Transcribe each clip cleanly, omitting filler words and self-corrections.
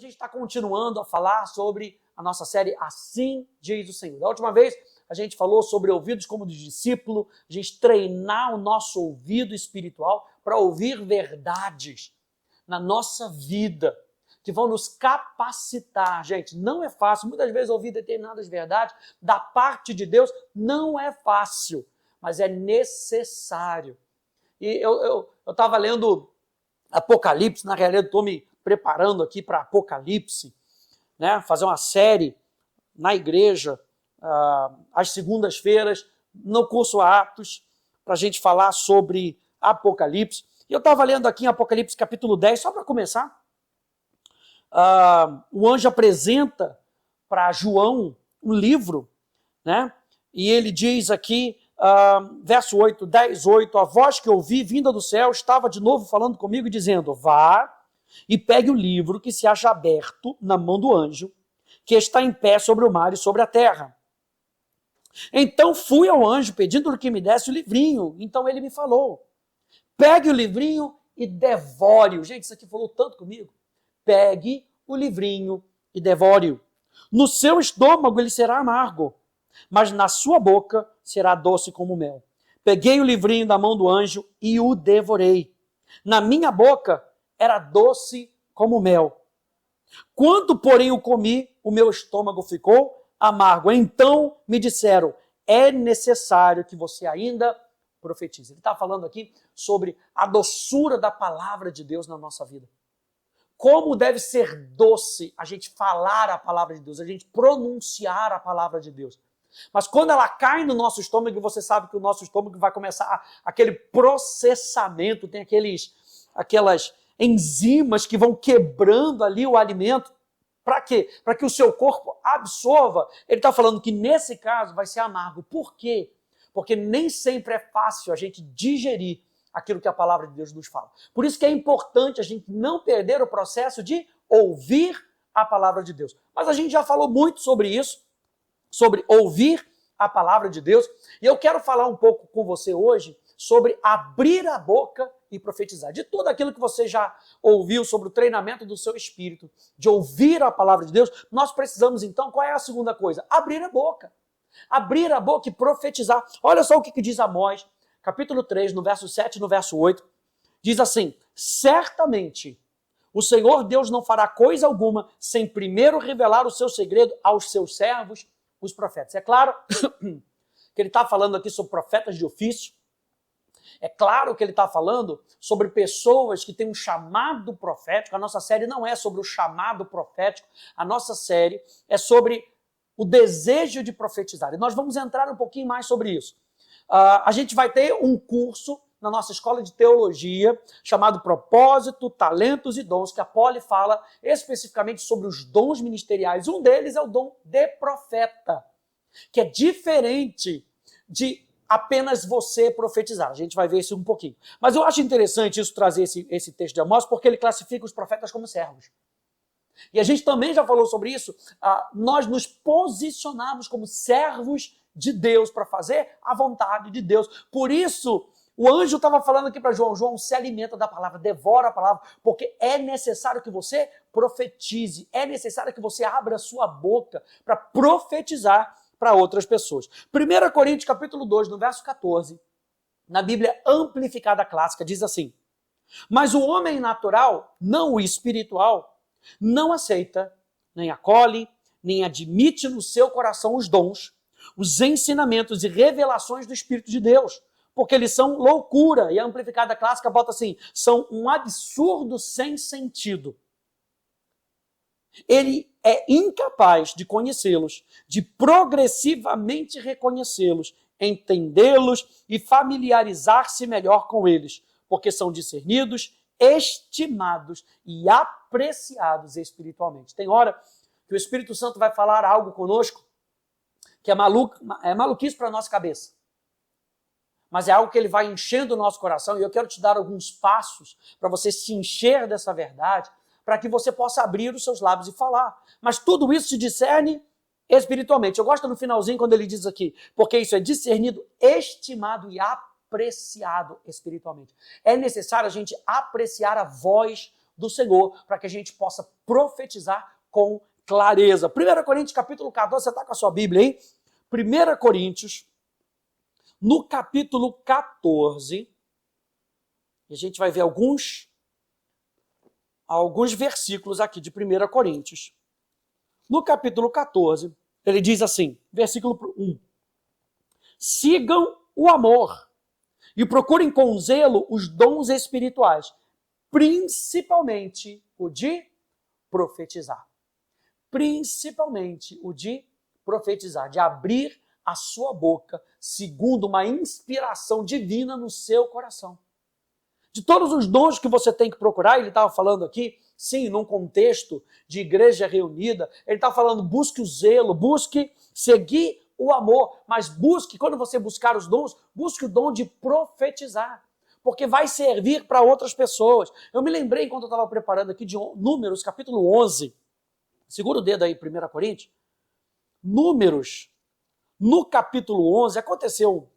gente está continuando a falar sobre a nossa série Assim Diz o Senhor. Da última vez, a gente falou sobre ouvidos como de discípulo, a gente treinar o nosso ouvido espiritual para ouvir verdades na nossa vida, que vão nos capacitar. Gente, não é fácil. Muitas vezes ouvir determinadas verdades da parte de Deus não é fácil, mas é necessário. E eu estava lendo Apocalipse, na realidade estou me preparando aqui para Apocalipse, né? Fazer uma série na igreja, às segundas-feiras, no curso Atos, para a gente falar sobre Apocalipse. E eu estava lendo aqui em Apocalipse capítulo 10, só para começar. O anjo apresenta para João um livro, né? E ele diz aqui, verso 8, 10, 8, a voz que ouvi vinda do céu estava de novo falando comigo, dizendo, vá e pegue o livro que se acha aberto na mão do anjo, que está em pé sobre o mar e sobre a terra. Então fui ao anjo pedindo-lhe que me desse o livrinho. Então ele me falou, pegue o livrinho e devore-o. Gente, isso aqui falou tanto comigo. Pegue o livrinho e devore-o. No seu estômago ele será amargo, mas na sua boca será doce como mel. Peguei o livrinho da mão do anjo e o devorei. Na minha boca era doce como mel. Quando, porém, o comi, o meu estômago ficou amargo. Então me disseram, é necessário que você ainda profetize. Ele está falando aqui sobre a doçura da palavra de Deus na nossa vida. Como deve ser doce a gente falar a palavra de Deus, a gente pronunciar a palavra de Deus. Mas quando ela cai no nosso estômago, você sabe que o nosso estômago vai começar aquele processamento, tem aquelas enzimas que vão quebrando ali o alimento. Para quê? Para que o seu corpo absorva. Ele está falando que nesse caso vai ser amargo. Por quê? Porque nem sempre é fácil a gente digerir aquilo que a palavra de Deus nos fala. Por isso que é importante a gente não perder o processo de ouvir a palavra de Deus. Mas a gente já falou muito sobre isso, sobre ouvir a palavra de Deus. E eu quero falar um pouco com você hoje sobre abrir a boca e profetizar. De tudo aquilo que você já ouviu sobre o treinamento do seu espírito, de ouvir a palavra de Deus, nós precisamos então, qual é a segunda coisa? Abrir a boca. Abrir a boca e profetizar. Olha só o que diz Amós, capítulo 3, no verso 7 e no verso 8. Diz assim, certamente o Senhor Deus não fará coisa alguma sem primeiro revelar o seu segredo aos seus servos, os profetas. É claro que ele está falando aqui sobre profetas de ofício. É claro que ele está falando sobre pessoas que têm um chamado profético. A nossa série não é sobre o chamado profético. A nossa série é sobre o desejo de profetizar. E nós vamos entrar um pouquinho mais sobre isso. A gente vai ter um curso na nossa escola de teologia chamado Propósito, Talentos e Dons, que a Poli fala especificamente sobre os dons ministeriais. Um deles é o dom de profeta, que é diferente de apenas você profetizar. A gente vai ver isso um pouquinho. Mas eu acho interessante isso trazer esse texto de Amós, porque ele classifica os profetas como servos. E a gente também já falou sobre isso. Nós nos posicionamos como servos de Deus para fazer a vontade de Deus. Por isso, o anjo estava falando aqui para João, João, se alimenta da palavra, devora a palavra, porque é necessário que você profetize, é necessário que você abra a sua boca para profetizar para outras pessoas. 1 Coríntios capítulo 2, no verso 14, na Bíblia Amplificada Clássica, diz assim, mas o homem natural, não o espiritual, não aceita, nem acolhe, nem admite no seu coração os dons, os ensinamentos e revelações do Espírito de Deus, porque eles são loucura. E a Amplificada Clássica bota assim, são um absurdo sem sentido. Ele é incapaz de conhecê-los, de progressivamente reconhecê-los, entendê-los e familiarizar-se melhor com eles, porque são discernidos, estimados e apreciados espiritualmente. Tem hora que o Espírito Santo vai falar algo conosco que é maluquice para a nossa cabeça. Mas é algo que ele vai enchendo o nosso coração e eu quero te dar alguns passos para você se encher dessa verdade, para que você possa abrir os seus lábios e falar. Mas tudo isso se discerne espiritualmente. Eu gosto no finalzinho quando ele diz aqui, porque isso é discernido, estimado e apreciado espiritualmente. É necessário a gente apreciar a voz do Senhor, para que a gente possa profetizar com clareza. 1 Coríntios capítulo 14, você está com a sua Bíblia aí? 1 Coríntios, no capítulo 14, e a gente vai ver alguns versículos aqui de 1 Coríntios. No capítulo 14, ele diz assim, versículo 1. Sigam o amor e procurem com zelo os dons espirituais, principalmente o de profetizar. Principalmente o de profetizar, de abrir a sua boca segundo uma inspiração divina no seu coração. De todos os dons que você tem que procurar, ele estava falando aqui, sim, num contexto de igreja reunida, ele estava falando, busque o zelo, busque seguir o amor, mas busque, quando você buscar os dons, busque o dom de profetizar, porque vai servir para outras pessoas. Eu me lembrei, enquanto eu estava preparando aqui, de Números, capítulo 11, segura o dedo aí, 1 Coríntios, Números, no capítulo 11, aconteceu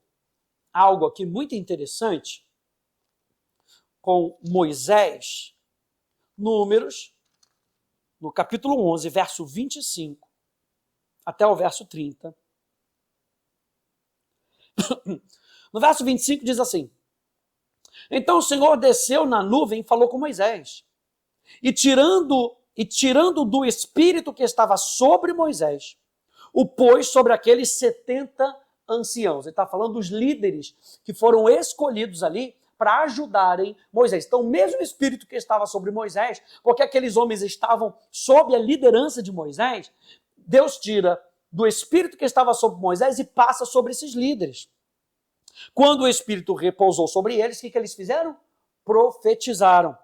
algo aqui muito interessante com Moisés. Números, no capítulo 11, verso 25, até o verso 30. No verso 25 diz assim, então o Senhor desceu na nuvem e falou com Moisés, e tirando do espírito que estava sobre Moisés, o pôs sobre aqueles 70 anciãos. Ele está falando dos líderes que foram escolhidos ali para ajudarem Moisés. Então, o mesmo espírito que estava sobre Moisés, porque aqueles homens estavam sob a liderança de Moisés, Deus tira do espírito que estava sobre Moisés e passa sobre esses líderes. Quando o espírito repousou sobre eles, o que eles fizeram? Profetizaram.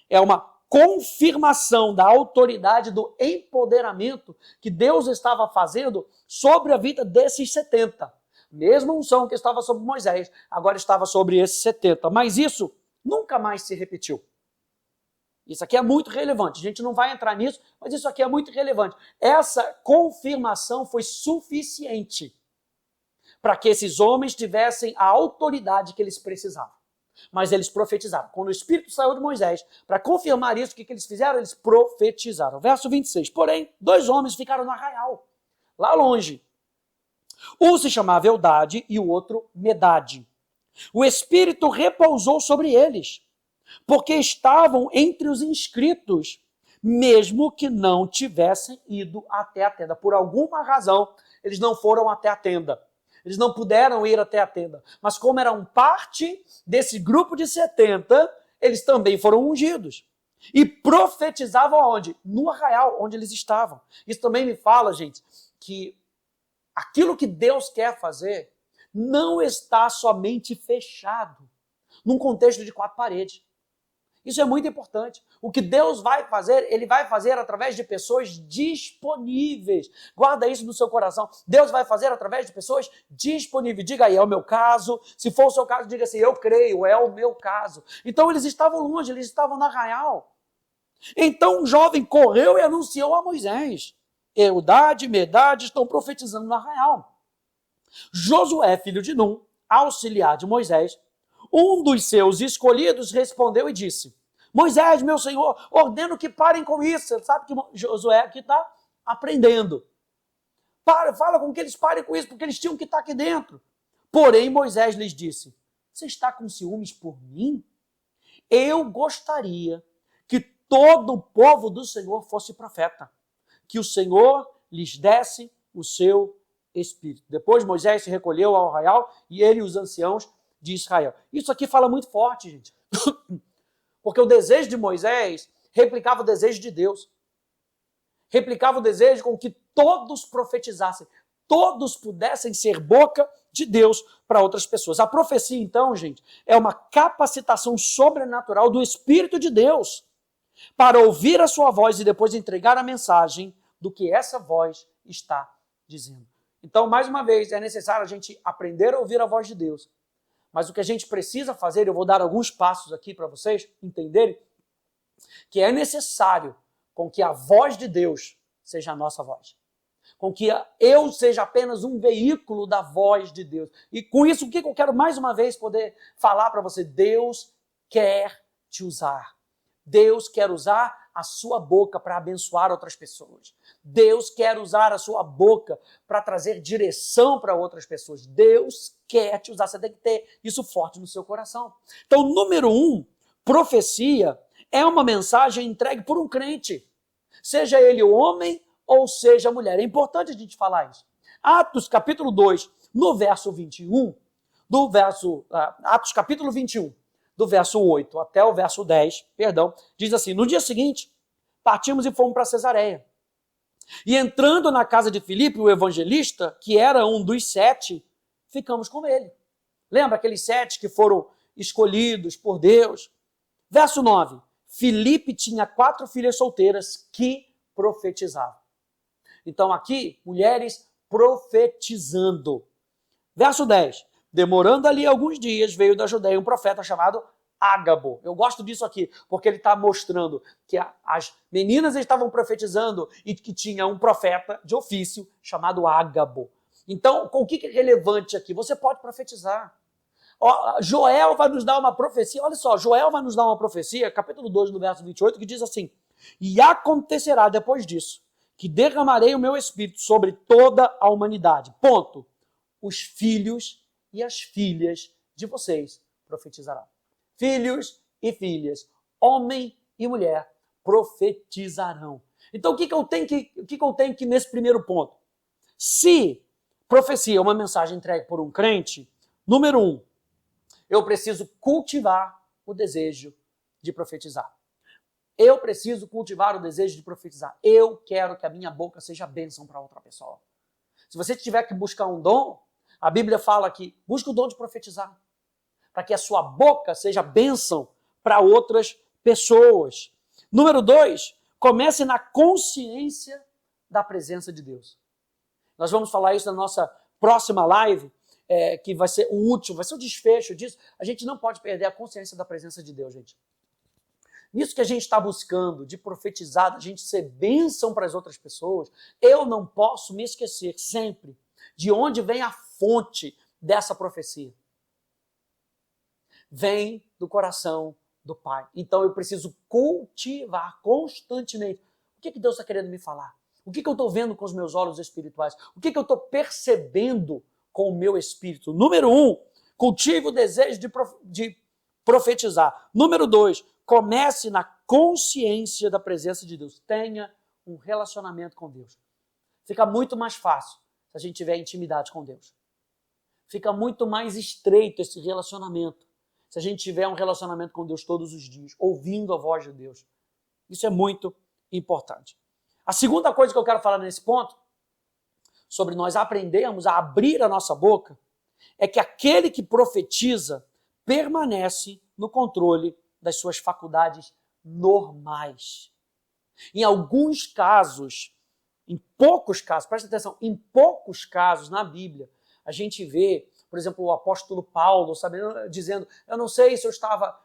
É uma confirmação da autoridade, do empoderamento que Deus estava fazendo sobre a vida desses 70. Mesma unção que estava sobre Moisés, agora estava sobre esses 70. Mas isso nunca mais se repetiu. Isso aqui é muito relevante. A gente não vai entrar nisso, mas isso aqui é muito relevante. Essa confirmação foi suficiente para que esses homens tivessem a autoridade que eles precisavam. Mas eles profetizaram. Quando o Espírito saiu de Moisés, para confirmar isso, o que eles fizeram? Eles profetizaram. Verso 26. Porém, 2 homens ficaram no arraial, lá longe. Um se chamava Eldade e o outro Medade. O Espírito repousou sobre eles, porque estavam entre os inscritos, mesmo que não tivessem ido até a tenda. Por alguma razão, eles não foram até a tenda. Eles não puderam ir até a tenda. Mas como eram parte desse grupo de 70, eles também foram ungidos. E profetizavam aonde? No arraial, onde eles estavam. Isso também me fala, gente, que aquilo que Deus quer fazer não está somente fechado num contexto de 4 paredes. Isso é muito importante. O que Deus vai fazer, Ele vai fazer através de pessoas disponíveis. Guarda isso no seu coração. Deus vai fazer através de pessoas disponíveis. Diga aí, é o meu caso. Se for o seu caso, diga assim, eu creio, é o meu caso. Então eles estavam longe, eles estavam no arraial. Então um jovem correu e anunciou a Moisés. Eldade e Medade estão profetizando no arraial. Josué, filho de Num, auxiliar de Moisés, um dos seus escolhidos respondeu e disse, Moisés, meu senhor, ordeno que parem com isso. Você sabe que Josué aqui está aprendendo. Fala com que eles parem com isso, porque eles tinham que estar aqui dentro. Porém, Moisés lhes disse, você está com ciúmes por mim? Eu gostaria que todo o povo do Senhor fosse profeta, que o Senhor lhes desse o seu espírito. Depois Moisés se recolheu ao arraial e ele e os anciãos de Israel. Isso aqui fala muito forte, gente. Porque o desejo de Moisés replicava o desejo de Deus. Replicava o desejo com que todos profetizassem, todos pudessem ser boca de Deus para outras pessoas. A profecia, então, gente, é uma capacitação sobrenatural do Espírito de Deus para ouvir a sua voz e depois entregar a mensagem do que essa voz está dizendo. Então, mais uma vez, é necessário a gente aprender a ouvir a voz de Deus. Mas o que a gente precisa fazer, eu vou dar alguns passos aqui para vocês entenderem, que é necessário com que a voz de Deus seja a nossa voz. Com que eu seja apenas um veículo da voz de Deus. E com isso, o que eu quero mais uma vez poder falar para você? Deus quer te usar. Deus quer usar a sua boca para abençoar outras pessoas. Deus quer usar a sua boca para trazer direção para outras pessoas. Deus quer te usar. Você tem que ter isso forte no seu coração. Então, número 1, profecia é uma mensagem entregue por um crente. Seja ele homem ou seja mulher. É importante a gente falar isso. Atos capítulo 2, no verso 21, Atos capítulo 21, do verso 8 até o verso 10, diz assim: no dia seguinte, partimos e fomos para Cesareia. E entrando na casa de Filipe, o evangelista, que era um dos 7, ficamos com ele. Lembra aqueles 7 que foram escolhidos por Deus? Verso 9, Filipe tinha 4 filhas solteiras que profetizavam. Então aqui, mulheres profetizando. Verso 10, demorando ali alguns dias, veio da Judeia um profeta chamado Ágabo. Eu gosto disso aqui, porque ele está mostrando que as meninas estavam profetizando e que tinha um profeta de ofício chamado Ágabo. Então, o que é relevante aqui? Você pode profetizar. Joel vai nos dar uma profecia, olha só, Joel vai nos dar uma profecia, capítulo 2, no verso 28, que diz assim: e acontecerá depois disso, que derramarei o meu espírito sobre toda a humanidade. Ponto. Os filhos e as filhas de vocês profetizarão. Filhos e filhas, homem e mulher, profetizarão. Então, o que eu tenho que nesse primeiro ponto? Se profecia é uma mensagem entregue por um crente, número 1, eu preciso cultivar o desejo de profetizar. Eu preciso cultivar o desejo de profetizar. Eu quero que a minha boca seja bênção para outra pessoa. Se você tiver que buscar um dom, a Bíblia fala que busca o dom de profetizar, para que a sua boca seja bênção para outras pessoas. Número 2, comece na consciência da presença de Deus. Nós vamos falar isso na nossa próxima live, que vai ser o último, vai ser o desfecho disso. A gente não pode perder a consciência da presença de Deus, gente. Nisso que a gente está buscando, de profetizar, a gente ser bênção para as outras pessoas, eu não posso me esquecer sempre de onde vem a fonte dessa profecia. Vem do coração do Pai. Então eu preciso cultivar constantemente. O que Deus está querendo me falar? O que eu estou vendo com os meus olhos espirituais? O que eu estou percebendo com o meu espírito? Número 1, cultive o desejo de profetizar. Número 2, comece na consciência da presença de Deus. Tenha um relacionamento com Deus. Fica muito mais fácil se a gente tiver intimidade com Deus. Fica muito mais estreito esse relacionamento se a gente tiver um relacionamento com Deus todos os dias, ouvindo a voz de Deus. Isso é muito importante. A segunda coisa que eu quero falar nesse ponto, sobre nós aprendermos a abrir a nossa boca, é que aquele que profetiza permanece no controle das suas faculdades normais. Em alguns casos, em poucos casos, presta atenção, em poucos casos na Bíblia, a gente vê, por exemplo, o apóstolo Paulo dizendo, eu não sei se eu estava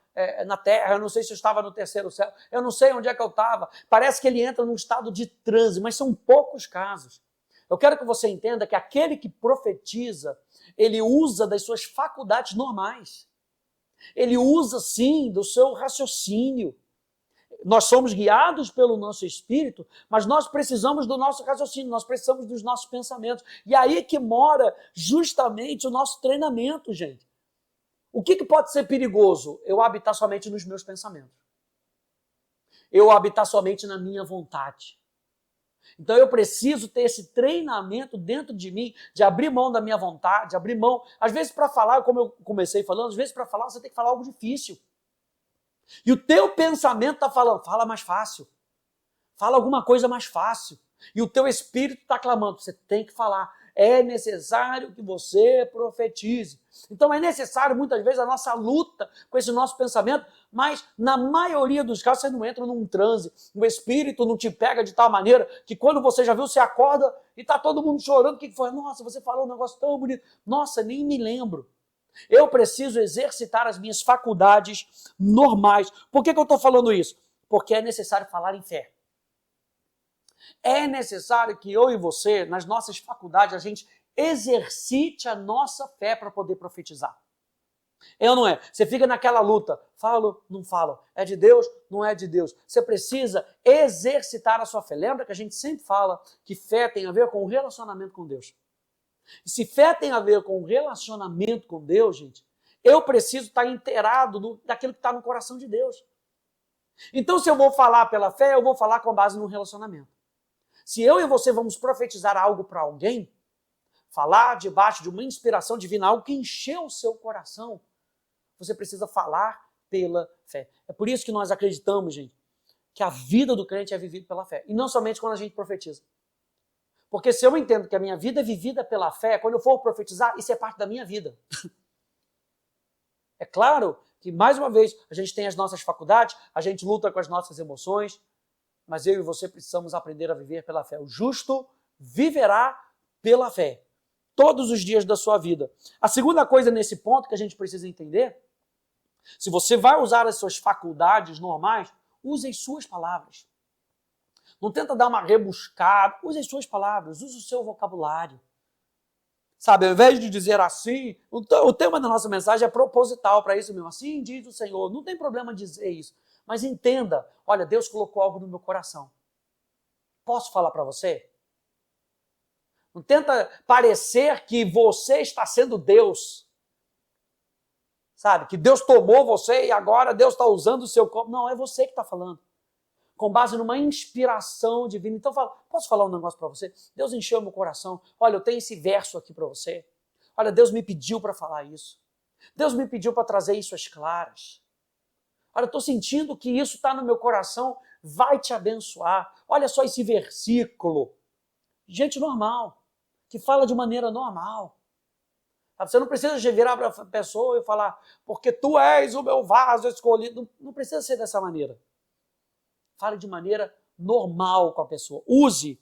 na terra, eu não sei se eu estava no terceiro céu, eu não sei onde é que eu estava. Parece que ele entra num estado de transe, mas são poucos casos. Eu quero que você entenda que aquele que profetiza, ele usa das suas faculdades normais. Ele usa, sim, do seu raciocínio. Nós somos guiados pelo nosso espírito, mas nós precisamos do nosso raciocínio, nós precisamos dos nossos pensamentos. E aí que mora justamente o nosso treinamento, gente. O que pode ser perigoso? Eu habitar somente nos meus pensamentos. Eu habitar somente na minha vontade. Então eu preciso ter esse treinamento dentro de mim, de abrir mão da minha vontade, abrir mão. Às vezes para falar, como eu comecei falando, às vezes para falar você tem que falar algo difícil. E o teu pensamento está falando, fala mais fácil. Fala alguma coisa mais fácil. E o teu espírito está clamando, você tem que falar. É necessário que você profetize. Então é necessário muitas vezes a nossa luta com esse nosso pensamento, mas na maioria dos casos você não entra num transe, o espírito não te pega de tal maneira que quando você já viu, você acorda e está todo mundo chorando. O que foi? Nossa, você falou um negócio tão bonito. Nossa, nem me lembro. Eu preciso exercitar as minhas faculdades normais. Por que eu estou falando isso? Porque é necessário falar em fé. É necessário que eu e você, nas nossas faculdades, a gente exercite a nossa fé para poder profetizar. É ou não é? Você fica naquela luta, falo, não falo, é de Deus, não é de Deus. Você precisa exercitar a sua fé. Lembra que a gente sempre fala que fé tem a ver com o relacionamento com Deus. E se fé tem a ver com o relacionamento com Deus, gente, eu preciso estar inteirado daquilo que está no coração de Deus. Então, se eu vou falar pela fé, eu vou falar com base no relacionamento. Se eu e você vamos profetizar algo para alguém, falar debaixo de uma inspiração divina, algo que encheu o seu coração, você precisa falar pela fé. É por isso que nós acreditamos, gente, que a vida do crente é vivida pela fé. E não somente quando a gente profetiza. Porque se eu entendo que a minha vida é vivida pela fé, quando eu for profetizar, isso é parte da minha vida. É claro que, mais uma vez, a gente tem as nossas faculdades, a gente luta com as nossas emoções, mas eu e você precisamos aprender a viver pela fé. O justo viverá pela fé, todos os dias da sua vida. A segunda coisa nesse ponto que a gente precisa entender, se você vai usar as suas faculdades normais, use as suas palavras. Não tenta dar uma rebuscada, use as suas palavras, use o seu vocabulário. Sabe, ao invés de dizer assim, o tema da nossa mensagem é proposital para isso mesmo. Assim diz o Senhor, não tem problema dizer isso. Mas entenda, olha, Deus colocou algo no meu coração. Posso falar para você? Não tenta parecer que você está sendo Deus. Sabe, que Deus tomou você e agora Deus está usando o seu corpo. Não, é você que está falando. Com base numa inspiração divina. Então, posso falar um negócio para você? Deus encheu meu coração. Olha, eu tenho esse verso aqui para você. Olha, Deus me pediu para falar isso. Deus me pediu para trazer isso às claras. Olha, eu estou sentindo que isso está no meu coração, vai te abençoar. Olha só esse versículo. Gente normal, que fala de maneira normal. Você não precisa virar para a pessoa e falar, porque tu és o meu vaso escolhido. Não precisa ser dessa maneira. Fale de maneira normal com a pessoa. Use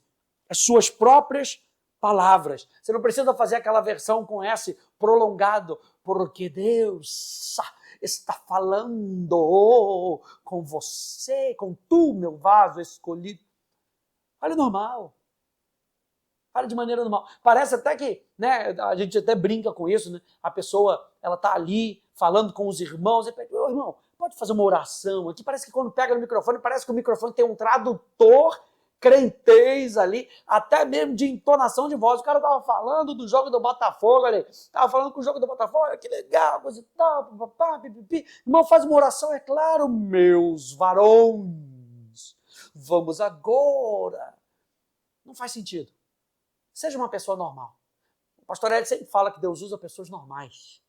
as suas próprias palavras. Você não precisa fazer aquela versão com S prolongado, porque Deus está falando com você, com tu, meu vaso escolhido. Fale normal. Fale de maneira normal. Parece até que, né, a gente até brinca com isso, né? A pessoa, ela está ali falando com os irmãos, e pede, ô irmão, pode fazer uma oração aqui? Parece que quando pega no microfone, parece que o microfone tem um tradutor crentez ali, até mesmo de entonação de voz. O cara estava falando do jogo do Botafogo ali, estava falando com o jogo do Botafogo, olha que legal, coisa e tal, papapá, pipipi. Irmão, faz uma oração, é claro, meus varões, vamos agora. Não faz sentido. Seja uma pessoa normal. O pastor Ed sempre fala que Deus usa pessoas normais.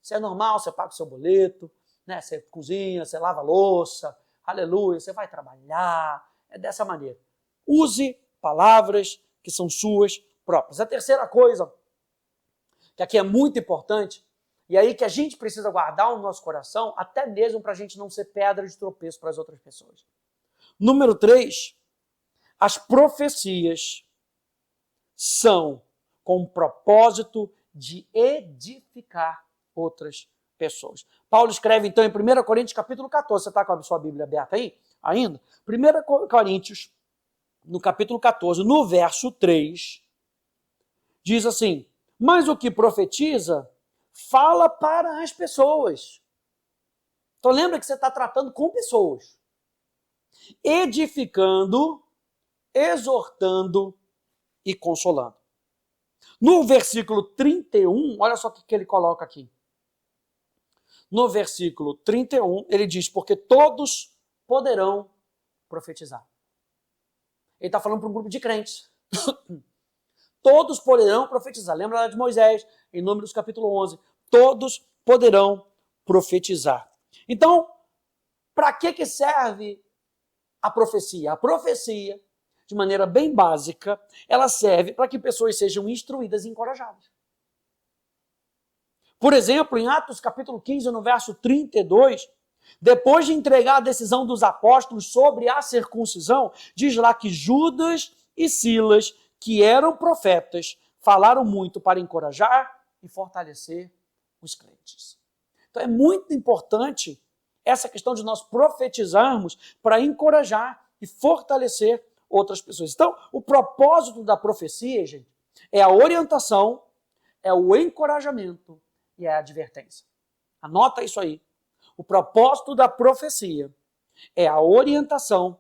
Você é normal, você paga o seu boleto, né? Você cozinha, você lava a louça, aleluia, você vai trabalhar. É dessa maneira. Use palavras que são suas próprias. A terceira coisa, que aqui é muito importante, e aí que a gente precisa guardar no nosso coração, até mesmo para a gente não ser pedra de tropeço para as outras pessoas. Número 3, as profecias são com o propósito de edificar outras pessoas. Paulo escreve então em 1 Coríntios capítulo 14, você está com a sua Bíblia aberta aí? Ainda? 1 Coríntios, no capítulo 14, no verso 3, diz assim, mas o que profetiza, fala para as pessoas. Então lembra que você está tratando com pessoas. Edificando, exortando e consolando. No versículo 31, olha só o que ele coloca aqui. No versículo 31, ele diz, porque todos poderão profetizar. Ele está falando para um grupo de crentes. Todos poderão profetizar. Lembra lá de Moisés, em Números capítulo 11. Todos poderão profetizar. Então, para que serve a profecia? A profecia, de maneira bem básica, ela serve para que pessoas sejam instruídas e encorajadas. Por exemplo, em Atos capítulo 15, no verso 32, depois de entregar a decisão dos apóstolos sobre a circuncisão, diz lá que Judas e Silas, que eram profetas, falaram muito para encorajar e fortalecer os crentes. Então é muito importante essa questão de nós profetizarmos para encorajar e fortalecer outras pessoas. Então, o propósito da profecia, gente, é a orientação, é o encorajamento e é a advertência. Anota isso aí. O propósito da profecia é a orientação,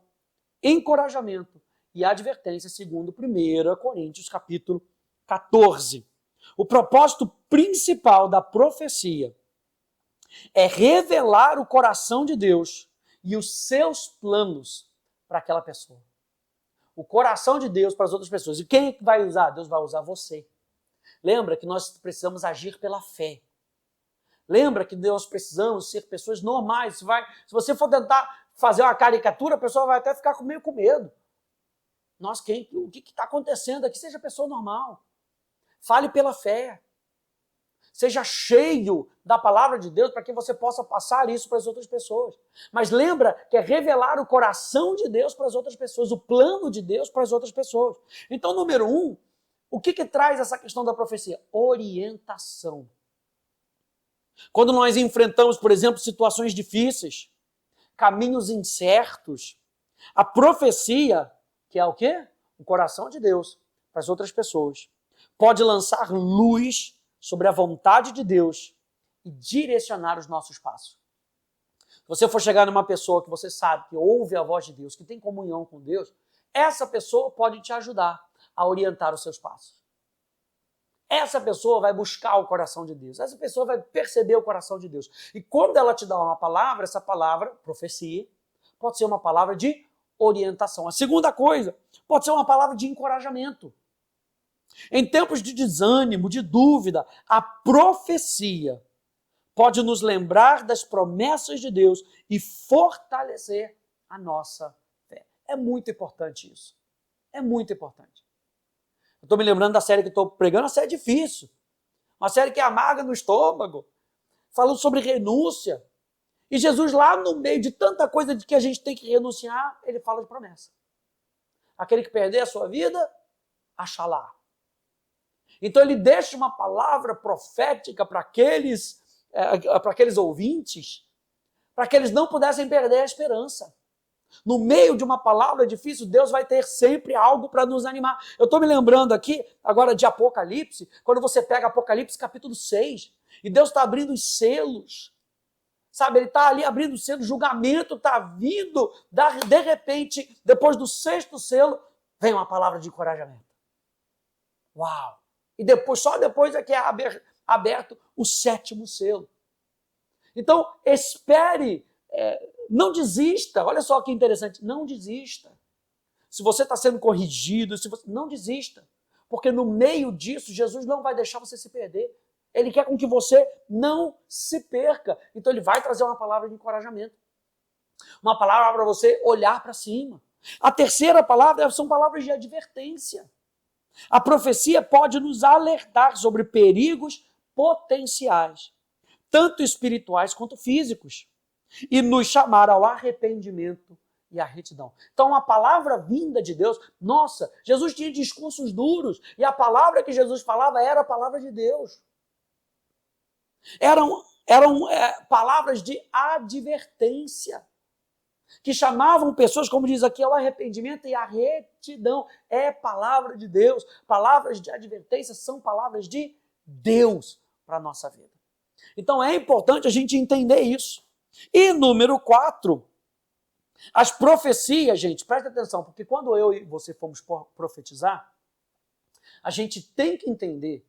encorajamento e advertência, segundo 1 Coríntios capítulo 14. O propósito principal da profecia é revelar o coração de Deus e os seus planos para aquela pessoa. O coração de Deus para as outras pessoas. E quem vai usar? Deus vai usar você. Lembra que nós precisamos agir pela fé. Lembra que nós precisamos ser pessoas normais. Se você for tentar fazer uma caricatura, a pessoa vai até ficar meio com medo. O que está acontecendo aqui? Seja pessoa normal. Fale pela fé. Seja cheio da palavra de Deus para que você possa passar isso para as outras pessoas. Mas lembra que é revelar o coração de Deus para as outras pessoas, o plano de Deus para as outras pessoas. Então, número 1, o que traz essa questão da profecia? Orientação. Quando nós enfrentamos, por exemplo, situações difíceis, caminhos incertos, a profecia, que é o quê? O coração de Deus para as outras pessoas, pode lançar luz sobre a vontade de Deus e direcionar os nossos passos. Se você for chegar numa pessoa que você sabe que ouve a voz de Deus, que tem comunhão com Deus, essa pessoa pode te ajudar a orientar os seus passos. Essa pessoa vai buscar o coração de Deus. Essa pessoa vai perceber o coração de Deus. E quando ela te dá uma palavra, essa palavra, profecia, pode ser uma palavra de orientação. A segunda coisa, pode ser uma palavra de encorajamento. Em tempos de desânimo, de dúvida, a profecia pode nos lembrar das promessas de Deus e fortalecer a nossa fé. É muito importante isso. É muito importante. Eu estou me lembrando da série que estou pregando, uma série difícil. Uma série que é amarga no estômago, falando sobre renúncia. E Jesus, lá no meio de tanta coisa de que a gente tem que renunciar, ele fala de promessa. Aquele que perder a sua vida, achará. Então ele deixa uma palavra profética para aqueles ouvintes, para que eles não pudessem perder a esperança. No meio de uma palavra difícil, Deus vai ter sempre algo para nos animar. Eu estou me lembrando aqui, agora de Apocalipse, quando você pega Apocalipse capítulo 6, e Deus está abrindo os selos. Sabe, ele está ali abrindo o selo, o julgamento está vindo, de repente, depois do 6º selo, vem uma palavra de encorajamento. Uau! E só depois é que é aberto o 7º selo. Então, espere, não desista. Olha só que interessante, não desista. Se você está sendo corrigido, não desista. Porque no meio disso, Jesus não vai deixar você se perder. Ele quer com que você não se perca. Então, ele vai trazer uma palavra de encorajamento. Uma palavra para você olhar para cima. A terceira palavra são palavras de advertência. A profecia pode nos alertar sobre perigos potenciais, tanto espirituais quanto físicos, e nos chamar ao arrependimento e à retidão. Então, uma palavra vinda de Deus, nossa, Jesus tinha discursos duros, e a palavra que Jesus falava era a palavra de Deus. Eram palavras de advertência, que chamavam pessoas, como diz aqui, ao arrependimento e à retidão. É palavra de Deus. Palavras de advertência são palavras de Deus para a nossa vida. Então é importante a gente entender isso. E número 4, as profecias, gente, presta atenção, porque quando eu e você fomos profetizar, a gente tem que entender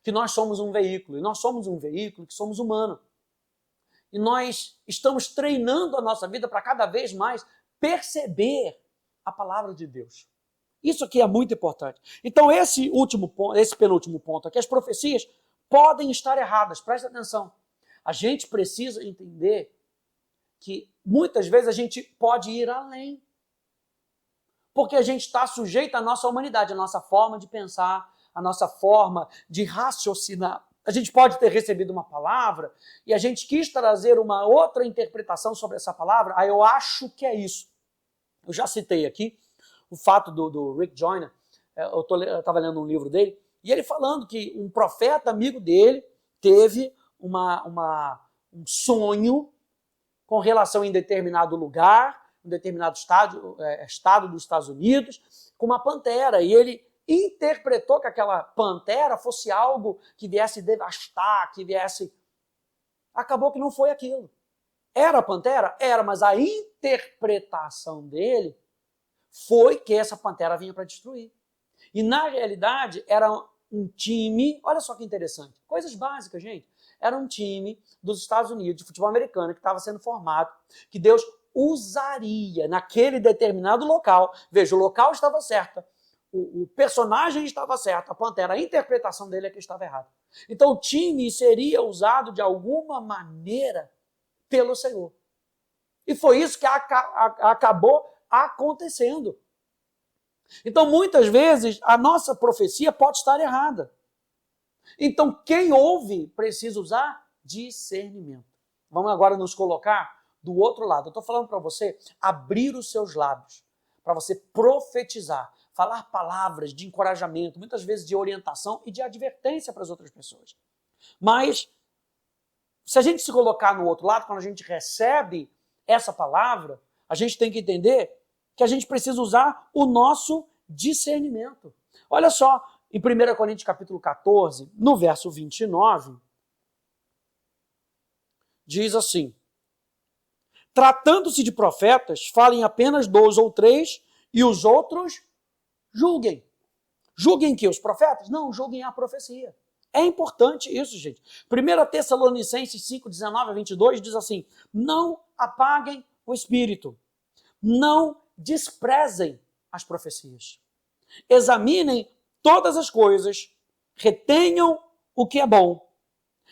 que nós somos um veículo, e nós somos um veículo que somos humanos. E nós estamos treinando a nossa vida para cada vez mais perceber a palavra de Deus. Isso aqui é muito importante. Então, esse penúltimo ponto aqui, as profecias podem estar erradas. Presta atenção. A gente precisa entender que muitas vezes a gente pode ir além. Porque a gente está sujeito à nossa humanidade, à nossa forma de pensar, à nossa forma de raciocinar. A gente pode ter recebido uma palavra e a gente quis trazer uma outra interpretação sobre essa palavra. Eu acho que é isso. Eu já citei aqui o fato do Rick Joyner. Eu estava lendo um livro dele e ele falando que um profeta amigo dele teve um sonho com relação em determinado lugar, em determinado estado dos Estados Unidos, com uma pantera. E ele interpretou que aquela pantera fosse algo que viesse devastar, que viesse acabou que não foi aquilo. Era a pantera? Era, mas a interpretação dele foi que essa pantera vinha para destruir. E na realidade era um time, olha só que interessante, coisas básicas, gente. Era um time dos Estados Unidos de futebol americano que estava sendo formado, que Deus usaria naquele determinado local. Veja, o local estava certo, o personagem estava certo, a pantera, a interpretação dele é que estava errada. Então o time seria usado de alguma maneira pelo Senhor. E foi isso que acabou acontecendo. Então, muitas vezes, a nossa profecia pode estar errada. Então, quem ouve precisa usar discernimento. Vamos agora nos colocar do outro lado. Eu estou falando para você abrir os seus lábios, para você profetizar, falar palavras de encorajamento, muitas vezes de orientação e de advertência para as outras pessoas. Mas, se a gente se colocar no outro lado, quando a gente recebe essa palavra, a gente tem que entender que a gente precisa usar o nosso discernimento. Olha só, em 1 Coríntios capítulo 14, no verso 29, diz assim: tratando-se de profetas, falem apenas 2 ou 3 e os outros julguem. Julguem que os profetas? Não, julguem a profecia. É importante isso, gente. 1 Tessalonicenses 5, 19 a 22 diz assim: não apaguem o espírito, não desprezem as profecias. Examinem todas as coisas, retenham o que é bom,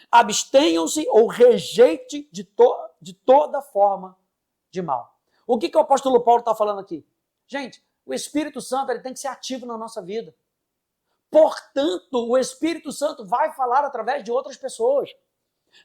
abstenham-se ou rejeite de toda forma de mal. O que o apóstolo Paulo está falando aqui? Gente, o Espírito Santo ele tem que ser ativo na nossa vida. Portanto, o Espírito Santo vai falar através de outras pessoas.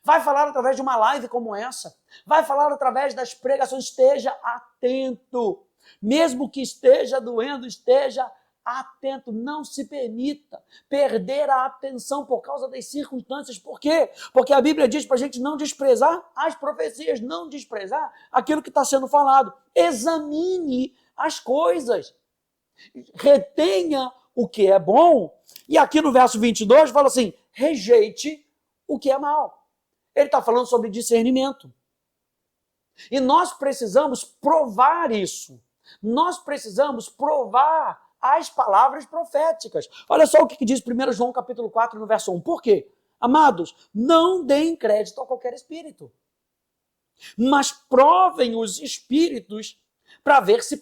Vai falar através de uma live como essa. Vai falar através das pregações. Esteja atento. Mesmo que esteja doendo, esteja atento. Não se permita perder a atenção por causa das circunstâncias. Por quê? Porque a Bíblia diz para a gente não desprezar as profecias, não desprezar aquilo que está sendo falado. Examine as coisas. Retenha o que é bom. E aqui no verso 22 fala assim: rejeite o que é mal. Ele está falando sobre discernimento. E nós precisamos provar isso. Nós precisamos provar as palavras proféticas. Olha só o que diz 1 João capítulo 4, no verso 1. Por quê? Amados, não deem crédito a qualquer espírito, mas provem os espíritos para ver se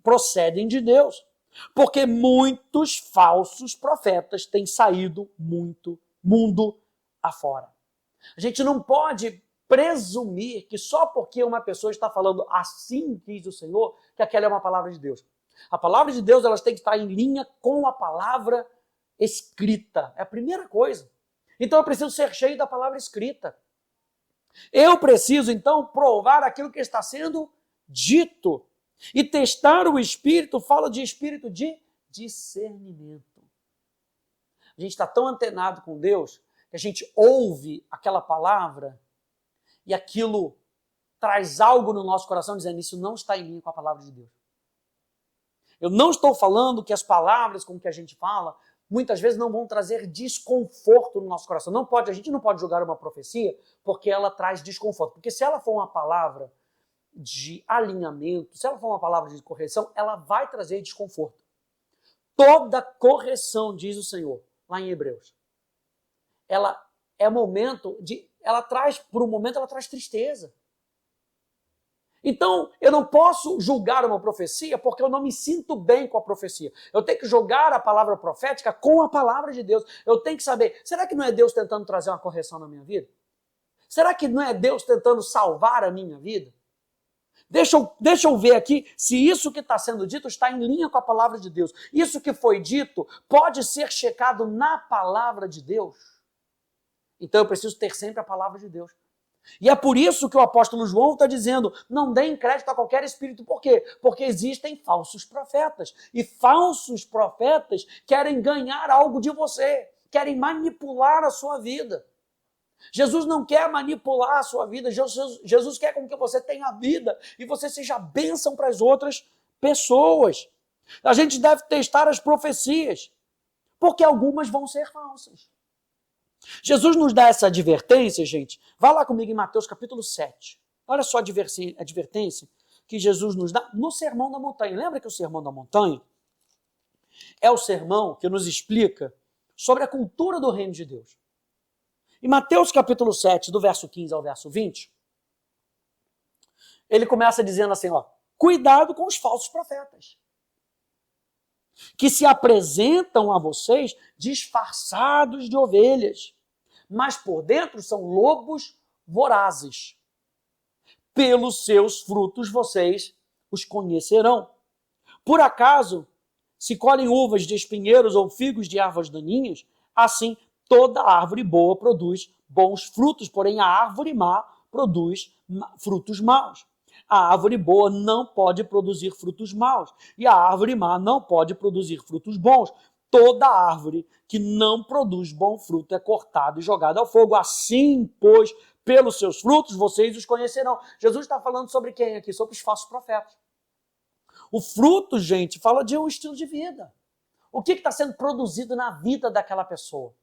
procedem de Deus. Porque muitos falsos profetas têm saído muito mundo afora. A gente não pode presumir que só porque uma pessoa está falando assim diz o Senhor, que aquela é uma palavra de Deus. A palavra de Deus elas tem que estar em linha com a palavra escrita. É a primeira coisa. Então eu preciso ser cheio da palavra escrita. Eu preciso então provar aquilo que está sendo dito. E testar o espírito, fala de espírito de discernimento. A gente está tão antenado com Deus que a gente ouve aquela palavra e aquilo traz algo no nosso coração dizendo: isso não está em linha com a palavra de Deus. Eu não estou falando que as palavras com que a gente fala muitas vezes não vão trazer desconforto no nosso coração. A gente não pode julgar uma profecia porque ela traz desconforto. Porque se ela for uma palavra de alinhamento, se ela for uma palavra de correção, ela vai trazer desconforto. Toda correção, diz o Senhor, lá em Hebreus, ela é momento de, ela traz tristeza. Então, eu não posso julgar uma profecia porque eu não me sinto bem com a profecia. Eu tenho que jogar a palavra profética com a palavra de Deus. Eu tenho que saber, será que não é Deus tentando trazer uma correção na minha vida? Será que não é Deus tentando salvar a minha vida? Deixa eu ver aqui se isso que está sendo dito está em linha com a palavra de Deus. Isso que foi dito pode ser checado na palavra de Deus. Então eu preciso ter sempre a palavra de Deus. E é por isso que o apóstolo João está dizendo: não deem crédito a qualquer espírito. Por quê? Porque existem falsos profetas. E falsos profetas querem ganhar algo de você, querem manipular a sua vida. Jesus não quer manipular a sua vida. Jesus quer com que você tenha vida e você seja bênção para as outras pessoas. A gente deve testar as profecias, porque algumas vão ser falsas. Jesus nos dá essa advertência, gente. Vá lá comigo em Mateus capítulo 7. Olha só a advertência que Jesus nos dá no Sermão da Montanha. Lembra que o Sermão da Montanha é o sermão que nos explica sobre a cultura do reino de Deus. Em Mateus capítulo 7, do verso 15 ao verso 20, ele começa dizendo assim, ó, cuidado com os falsos profetas, que se apresentam a vocês disfarçados de ovelhas, mas por dentro são lobos vorazes. Pelos seus frutos vocês os conhecerão. Por acaso, se colhem uvas de espinheiros ou figos de ervas daninhas, assim toda árvore boa produz bons frutos, porém a árvore má produz frutos maus. A árvore boa não pode produzir frutos maus, e a árvore má não pode produzir frutos bons. Toda árvore que não produz bom fruto é cortada e jogada ao fogo. Assim, pois, pelos seus frutos vocês os conhecerão. Jesus está falando sobre quem aqui? Sobre os falsos profetas. O fruto, gente, fala de um estilo de vida. O que está sendo produzido na vida daquela pessoa?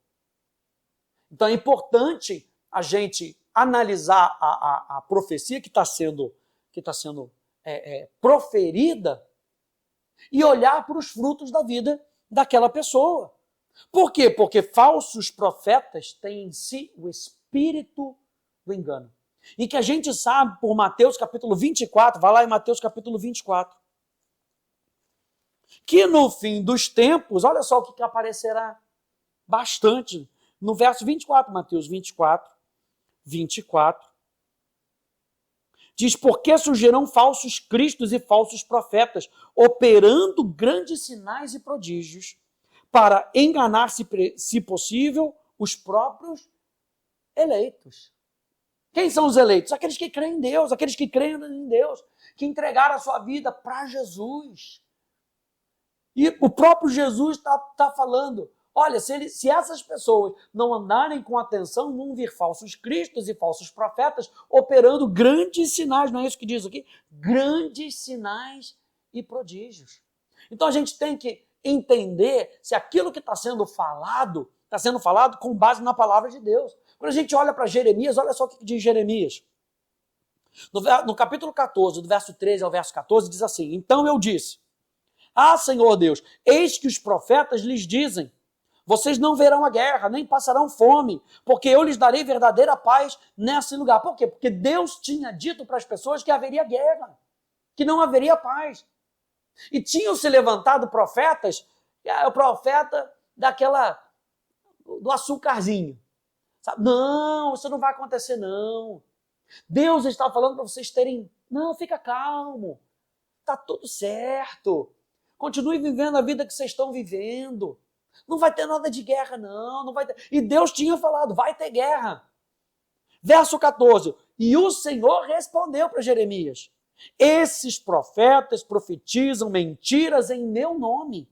Então é importante a gente analisar a profecia que está sendo proferida e olhar para os frutos da vida daquela pessoa. Por quê? Porque falsos profetas têm em si o espírito do engano. E que a gente sabe por Mateus capítulo 24, vai lá em Mateus capítulo 24, que no fim dos tempos, olha só o que aparecerá bastante no verso 24, Mateus 24, diz, porque surgirão falsos cristos e falsos profetas, operando grandes sinais e prodígios, para enganar, se possível, os próprios eleitos. Quem são os eleitos? Aqueles que creem em Deus, aqueles que creem em Deus, que entregaram a sua vida para Jesus. E o próprio Jesus está falando, olha, se essas pessoas não andarem com atenção, vão vir falsos cristos e falsos profetas operando grandes sinais, não é isso que diz aqui? Grandes sinais e prodígios. Então a gente tem que entender se aquilo que está sendo falado com base na palavra de Deus. Quando a gente olha para Jeremias, olha só o que diz Jeremias. No capítulo 14, do verso 13 ao verso 14, diz assim, então eu disse, Senhor Deus, eis que os profetas lhes dizem, vocês não verão a guerra, nem passarão fome, porque eu lhes darei verdadeira paz nesse lugar. Por quê? Porque Deus tinha dito para as pessoas que haveria guerra, que não haveria paz. E tinham se levantado profetas, o profeta do açúcarzinho. Sabe? Não, isso não vai acontecer não. Deus está falando para vocês terem... Não, fica calmo. Está tudo certo. Continue vivendo a vida que vocês estão vivendo. Não vai ter nada de guerra, não vai ter... E Deus tinha falado, vai ter guerra. Verso 14. E o Senhor respondeu para Jeremias, esses profetas profetizam mentiras em meu nome.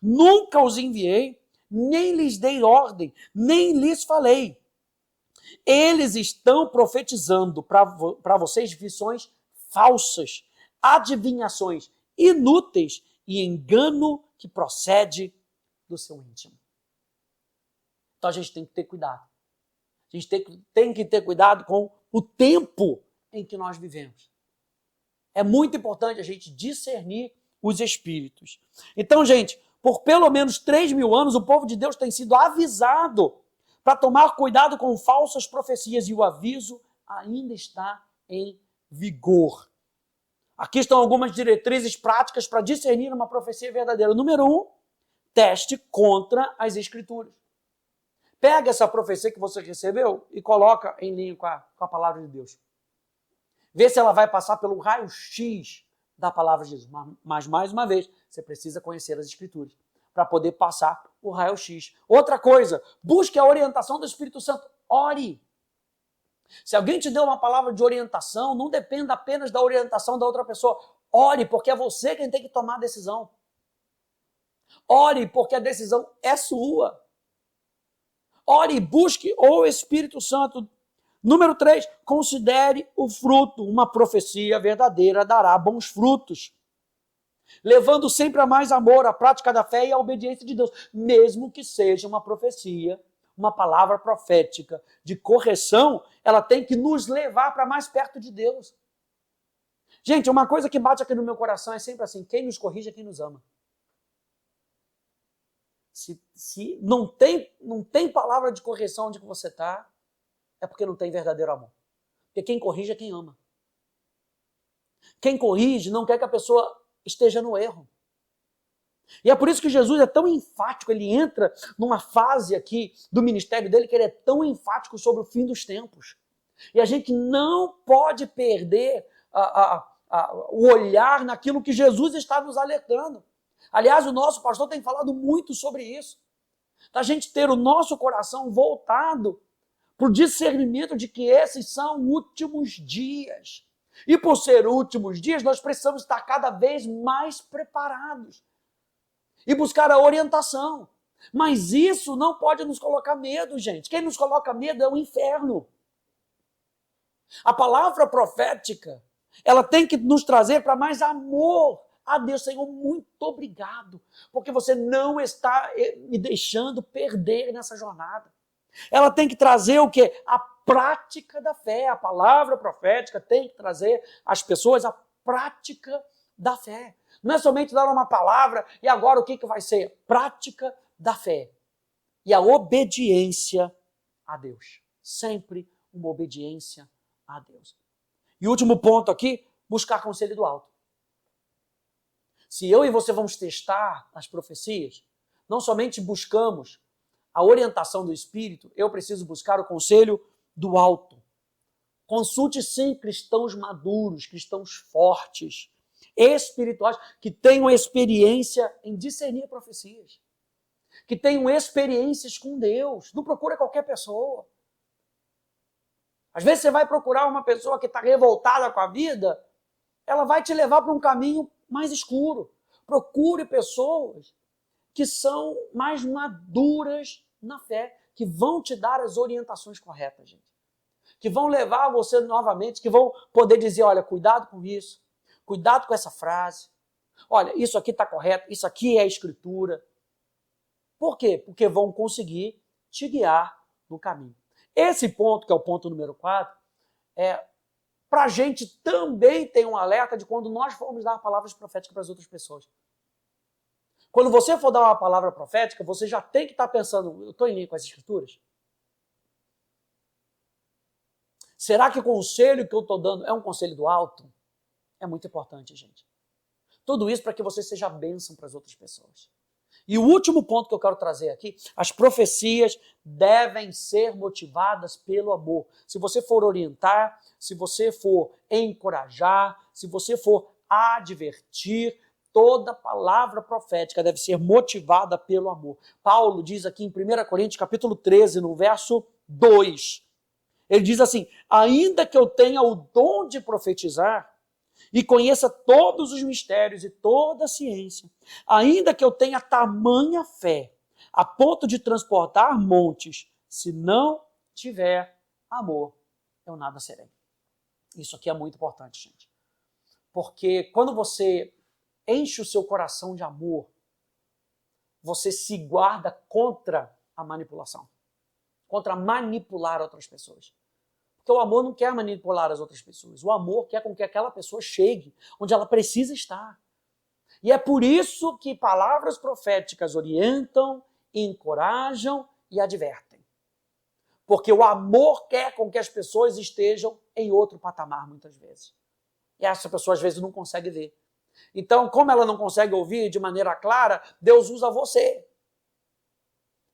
Nunca os enviei, nem lhes dei ordem, nem lhes falei. Eles estão profetizando para vocês visões falsas, adivinhações inúteis e engano que procede do seu íntimo. Então a gente tem que ter cuidado. A gente tem que ter cuidado com o tempo em que nós vivemos. É muito importante a gente discernir os espíritos. Então, gente, por pelo menos 3.000 anos, o povo de Deus tem sido avisado para tomar cuidado com falsas profecias e o aviso ainda está em vigor. Aqui estão algumas diretrizes práticas para discernir uma profecia verdadeira. Número 1, teste contra as Escrituras. Pega essa profecia que você recebeu e coloca em linha com a palavra de Deus. Vê se ela vai passar pelo raio-x da palavra de Jesus. Mas, mais uma vez, você precisa conhecer as Escrituras para poder passar o raio-x. Outra coisa, busque a orientação do Espírito Santo. Ore. Se alguém te deu uma palavra de orientação, não dependa apenas da orientação da outra pessoa. Ore, porque é você quem tem que tomar a decisão. Ore, porque a decisão é sua. Ore e busque o Espírito Santo. Número 3, considere o fruto. Uma profecia verdadeira dará bons frutos, levando sempre a mais amor, a prática da fé e a obediência de Deus, mesmo que seja uma profecia uma palavra profética de correção, ela tem que nos levar para mais perto de Deus. Gente, uma coisa que bate aqui no meu coração é sempre assim: quem nos corrige é quem nos ama. Se não tem palavra de correção onde você está, é porque não tem verdadeiro amor. Porque quem corrige é quem ama. Quem corrige não quer que a pessoa esteja no erro. E é por isso que Jesus é tão enfático, ele entra numa fase aqui do ministério dele que ele é tão enfático sobre o fim dos tempos. E a gente não pode perder o olhar naquilo que Jesus está nos alertando. Aliás, o nosso pastor tem falado muito sobre isso. Da gente ter o nosso coração voltado para o discernimento de que esses são últimos dias. E por ser últimos dias, nós precisamos estar cada vez mais preparados e buscar a orientação. Mas isso não pode nos colocar medo, gente. Quem nos coloca medo é o inferno. A palavra profética, ela tem que nos trazer para mais amor a Deus. Senhor, muito obrigado, porque você não está me deixando perder nessa jornada. Ela tem que trazer o quê? A prática da fé. A palavra profética tem que trazer às pessoas a prática da fé. Não é somente dar uma palavra e agora o que vai ser? Prática da fé. E a obediência a Deus. Sempre uma obediência a Deus. E o último ponto aqui, buscar conselho do alto. Se eu e você vamos testar as profecias, não somente buscamos a orientação do Espírito, eu preciso buscar o conselho do alto. Consulte sim cristãos maduros, cristãos fortes, espirituais, que tenham experiência em discernir profecias, que tenham experiências com Deus. Não procura qualquer pessoa. Às vezes você vai procurar uma pessoa que está revoltada com a vida, ela vai te levar para um caminho mais escuro. Procure pessoas que são mais maduras na fé, que vão te dar as orientações corretas, gente. Que vão levar você novamente, que vão poder dizer, olha, cuidado com isso, cuidado com essa frase, olha, isso aqui está correto, isso aqui é a escritura. Por quê? Porque vão conseguir te guiar no caminho. Esse ponto, que é o ponto número 4, para a gente também ter um alerta de quando nós formos dar palavras proféticas para as outras pessoas. Quando você for dar uma palavra profética, você já tem que estar pensando, eu estou em linha com as escrituras? Será que o conselho que eu estou dando é um conselho do alto? É muito importante, gente. Tudo isso para que você seja bênção para as outras pessoas. E o último ponto que eu quero trazer aqui, as profecias devem ser motivadas pelo amor. Se você for orientar, se você for encorajar, se você for advertir, toda palavra profética deve ser motivada pelo amor. Paulo diz aqui em 1 Coríntios capítulo 13, no verso 2, ele diz assim, ainda que eu tenha o dom de profetizar, e conheça todos os mistérios e toda a ciência, ainda que eu tenha tamanha fé, a ponto de transportar montes, se não tiver amor, eu nada serei. Isso aqui é muito importante, gente. Porque quando você enche o seu coração de amor, você se guarda contra a manipulação, contra manipular outras pessoas. Porque o amor não quer manipular as outras pessoas. O amor quer com que aquela pessoa chegue onde ela precisa estar. E é por isso que palavras proféticas orientam, encorajam e advertem. Porque o amor quer com que as pessoas estejam em outro patamar, muitas vezes. E essa pessoa, às vezes, não consegue ver. Então, como ela não consegue ouvir de maneira clara, Deus usa você.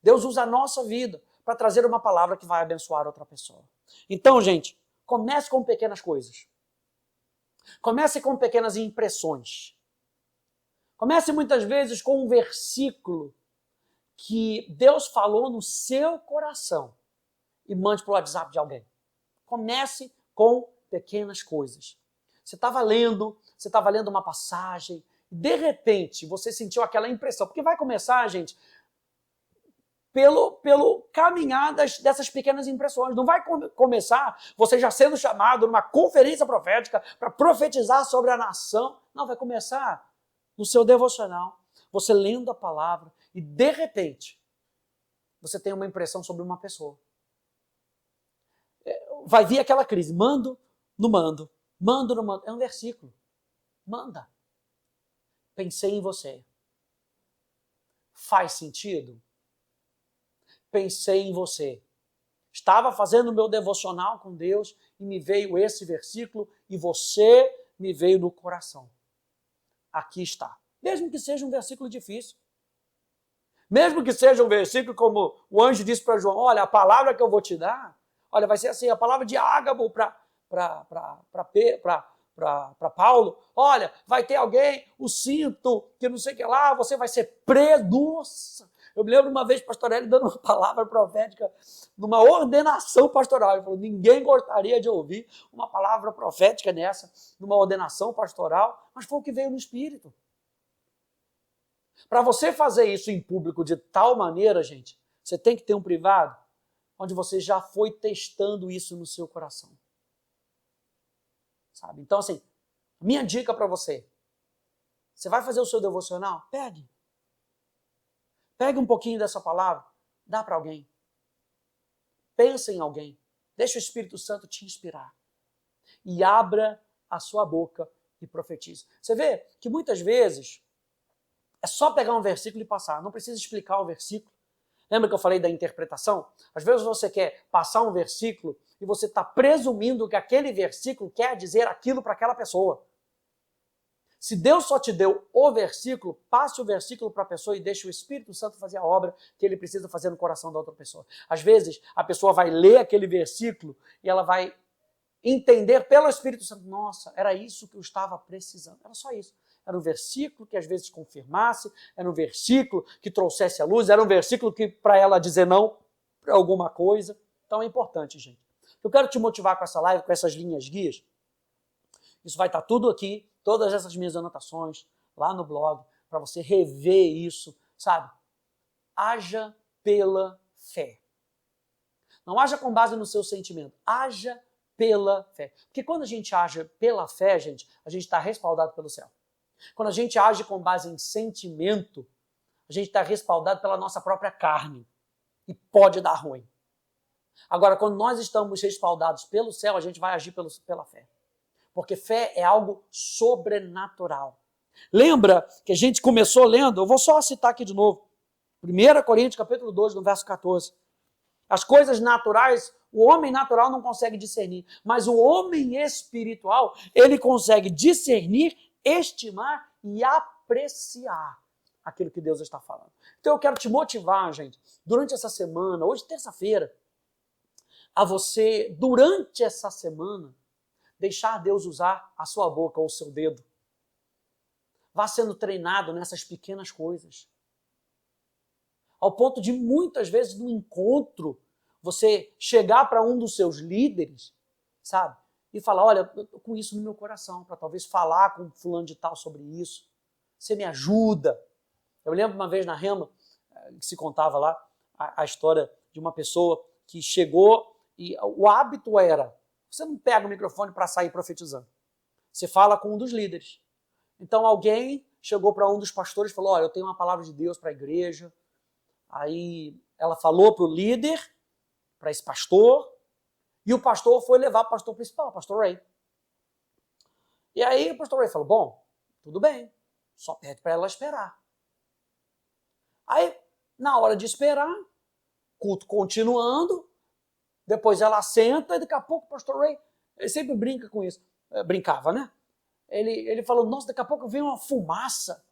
Deus usa a nossa vida para trazer uma palavra que vai abençoar outra pessoa. Então, gente, comece com pequenas coisas. Comece com pequenas impressões. Comece muitas vezes com um versículo que Deus falou no seu coração e mande para o WhatsApp de alguém. Comece com pequenas coisas. Você estava lendo uma passagem e de repente você sentiu aquela impressão. Porque vai começar, gente, pelo caminhar dessas pequenas impressões. Não vai começar você já sendo chamado numa conferência profética para profetizar sobre a nação. Não, vai começar no seu devocional, você lendo a palavra e, de repente, você tem uma impressão sobre uma pessoa. Vai vir aquela crise, mando, não mando, mando, não mando. É um versículo. Manda. Pensei em você. Faz sentido? Pensei em você. Estava fazendo o meu devocional com Deus e me veio esse versículo e você me veio no coração. Aqui está. Mesmo que seja um versículo difícil. Mesmo que seja um versículo como o anjo disse para João, olha, a palavra que eu vou te dar, olha, vai ser assim, a palavra de Ágabo para Paulo, olha, vai ter alguém, o cinto, que não sei o que lá, você vai ser preso. Nossa! Eu me lembro uma vez, pastor Hélio, dando uma palavra profética numa ordenação pastoral. Ele falou, ninguém gostaria de ouvir uma palavra profética nessa, numa ordenação pastoral, mas foi o que veio no Espírito. Para você fazer isso em público de tal maneira, gente, você tem que ter um privado onde você já foi testando isso no seu coração. Sabe? Então, assim, minha dica para você, você vai fazer o seu devocional? Pegue. Pegue um pouquinho dessa palavra, dá para alguém. Pensa em alguém. Deixa o Espírito Santo te inspirar. E abra a sua boca e profetize. Você vê que muitas vezes é só pegar um versículo e passar. Não precisa explicar o versículo. Lembra que eu falei da interpretação? Às vezes você quer passar um versículo e você está presumindo que aquele versículo quer dizer aquilo para aquela pessoa. Se Deus só te deu o versículo, passe o versículo para a pessoa e deixe o Espírito Santo fazer a obra que ele precisa fazer no coração da outra pessoa. Às vezes, a pessoa vai ler aquele versículo e ela vai entender pelo Espírito Santo, nossa, era isso que eu estava precisando. Era só isso. Era um versículo que às vezes confirmasse, era um versículo que trouxesse a luz, era um versículo que para ela dizer não para alguma coisa. Então é importante, gente. Eu quero te motivar com essa live, com essas linhas guias. Isso vai estar tudo aqui, todas essas minhas anotações, lá no blog, para você rever isso, sabe? Haja pela fé. Não haja com base no seu sentimento, haja pela fé. Porque quando a gente age pela fé, gente, a gente está respaldado pelo céu. Quando a gente age com base em sentimento, a gente está respaldado pela nossa própria carne. E pode dar ruim. Agora, quando nós estamos respaldados pelo céu, a gente vai agir pela fé. Porque fé é algo sobrenatural. Lembra que a gente começou lendo, eu vou só citar aqui de novo, 1 Coríntios capítulo 2, no verso 14. As coisas naturais, o homem natural não consegue discernir, mas o homem espiritual, ele consegue discernir, estimar e apreciar aquilo que Deus está falando. Então eu quero te motivar, gente, durante essa semana, hoje terça-feira, a você, durante essa semana, deixar Deus usar a sua boca ou o seu dedo. Vá sendo treinado nessas pequenas coisas. Ao ponto de, muitas vezes, no encontro, você chegar para um dos seus líderes, sabe? E falar, olha, eu estou com isso no meu coração, para talvez falar com fulano de tal sobre isso. Você me ajuda. Eu lembro uma vez na Rema, que se contava lá, a história de uma pessoa que chegou e o hábito era, você não pega o microfone para sair profetizando. Você fala com um dos líderes. Então alguém chegou para um dos pastores e falou, olha, eu tenho uma palavra de Deus para a igreja. Aí ela falou para o líder, para esse pastor, e o pastor foi levar o pastor principal, o pastor Ray. E aí o pastor Ray falou, bom, tudo bem, só pede para ela esperar. Aí, na hora de esperar, culto continuando, depois ela senta e daqui a pouco o pastor Ray, ele sempre brinca com isso, brincava, né? Ele falou, nossa, daqui a pouco vem uma fumaça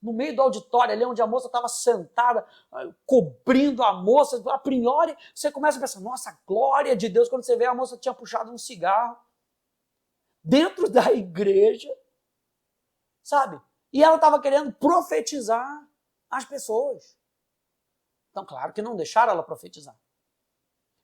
no meio do auditório, ali onde a moça estava sentada, cobrindo a moça. A priori, você começa a pensar, nossa, glória de Deus, quando você vê a moça tinha puxado um cigarro dentro da igreja, sabe? E ela estava querendo profetizar as pessoas. Então, claro que não deixaram ela profetizar.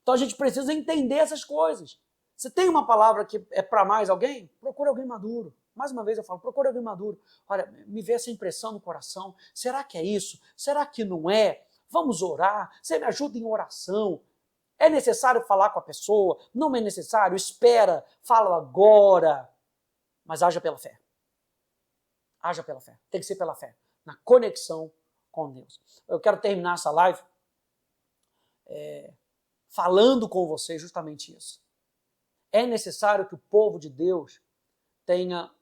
Então a gente precisa entender essas coisas. Se tem uma palavra que é para mais alguém, procure alguém maduro. Mais uma vez eu falo, procure alguém maduro. Olha, me vê essa impressão no coração. Será que é isso? Será que não é? Vamos orar. Você me ajuda em oração. É necessário falar com a pessoa? Não é necessário? Espera, fala agora. Mas haja pela fé. Haja pela fé. Tem que ser pela fé. Na conexão com Deus. Eu quero terminar essa live falando com você justamente isso. É necessário que o povo de Deus tenha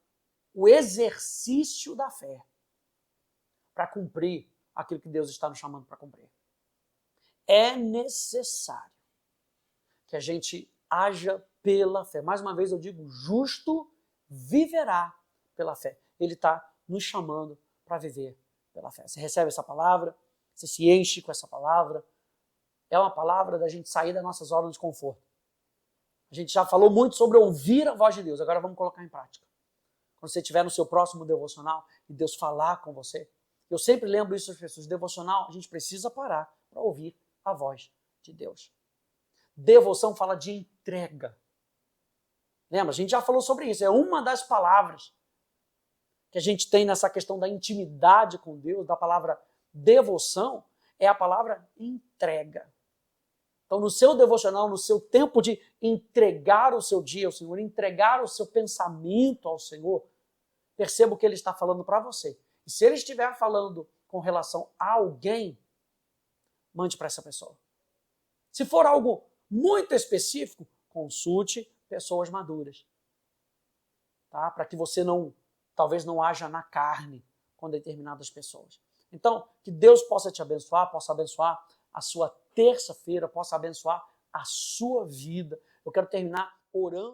o exercício da fé para cumprir aquilo que Deus está nos chamando para cumprir. É necessário que a gente haja pela fé. Mais uma vez eu digo, justo viverá pela fé. Ele está nos chamando para viver pela fé. Você recebe essa palavra, você se enche com essa palavra. É uma palavra da gente sair das nossas zonas de conforto. A gente já falou muito sobre ouvir a voz de Deus, agora vamos colocar em prática. Quando você estiver no seu próximo devocional e Deus falar com você, eu sempre lembro isso às pessoas, devocional, a gente precisa parar para ouvir a voz de Deus. Devoção fala de entrega. Lembra? A gente já falou sobre isso, é uma das palavras que a gente tem nessa questão da intimidade com Deus, da palavra devoção, é a palavra entrega. Então, no seu devocional, no seu tempo de entregar o seu dia ao Senhor, entregar o seu pensamento ao Senhor, perceba o que Ele está falando para você. E se Ele estiver falando com relação a alguém, mande para essa pessoa. Se for algo muito específico, consulte pessoas maduras. Tá? Para que você talvez não haja na carne com determinadas pessoas. Então, que Deus possa te abençoar, possa abençoar a sua terça-feira, possa abençoar a sua vida. Eu quero terminar orando.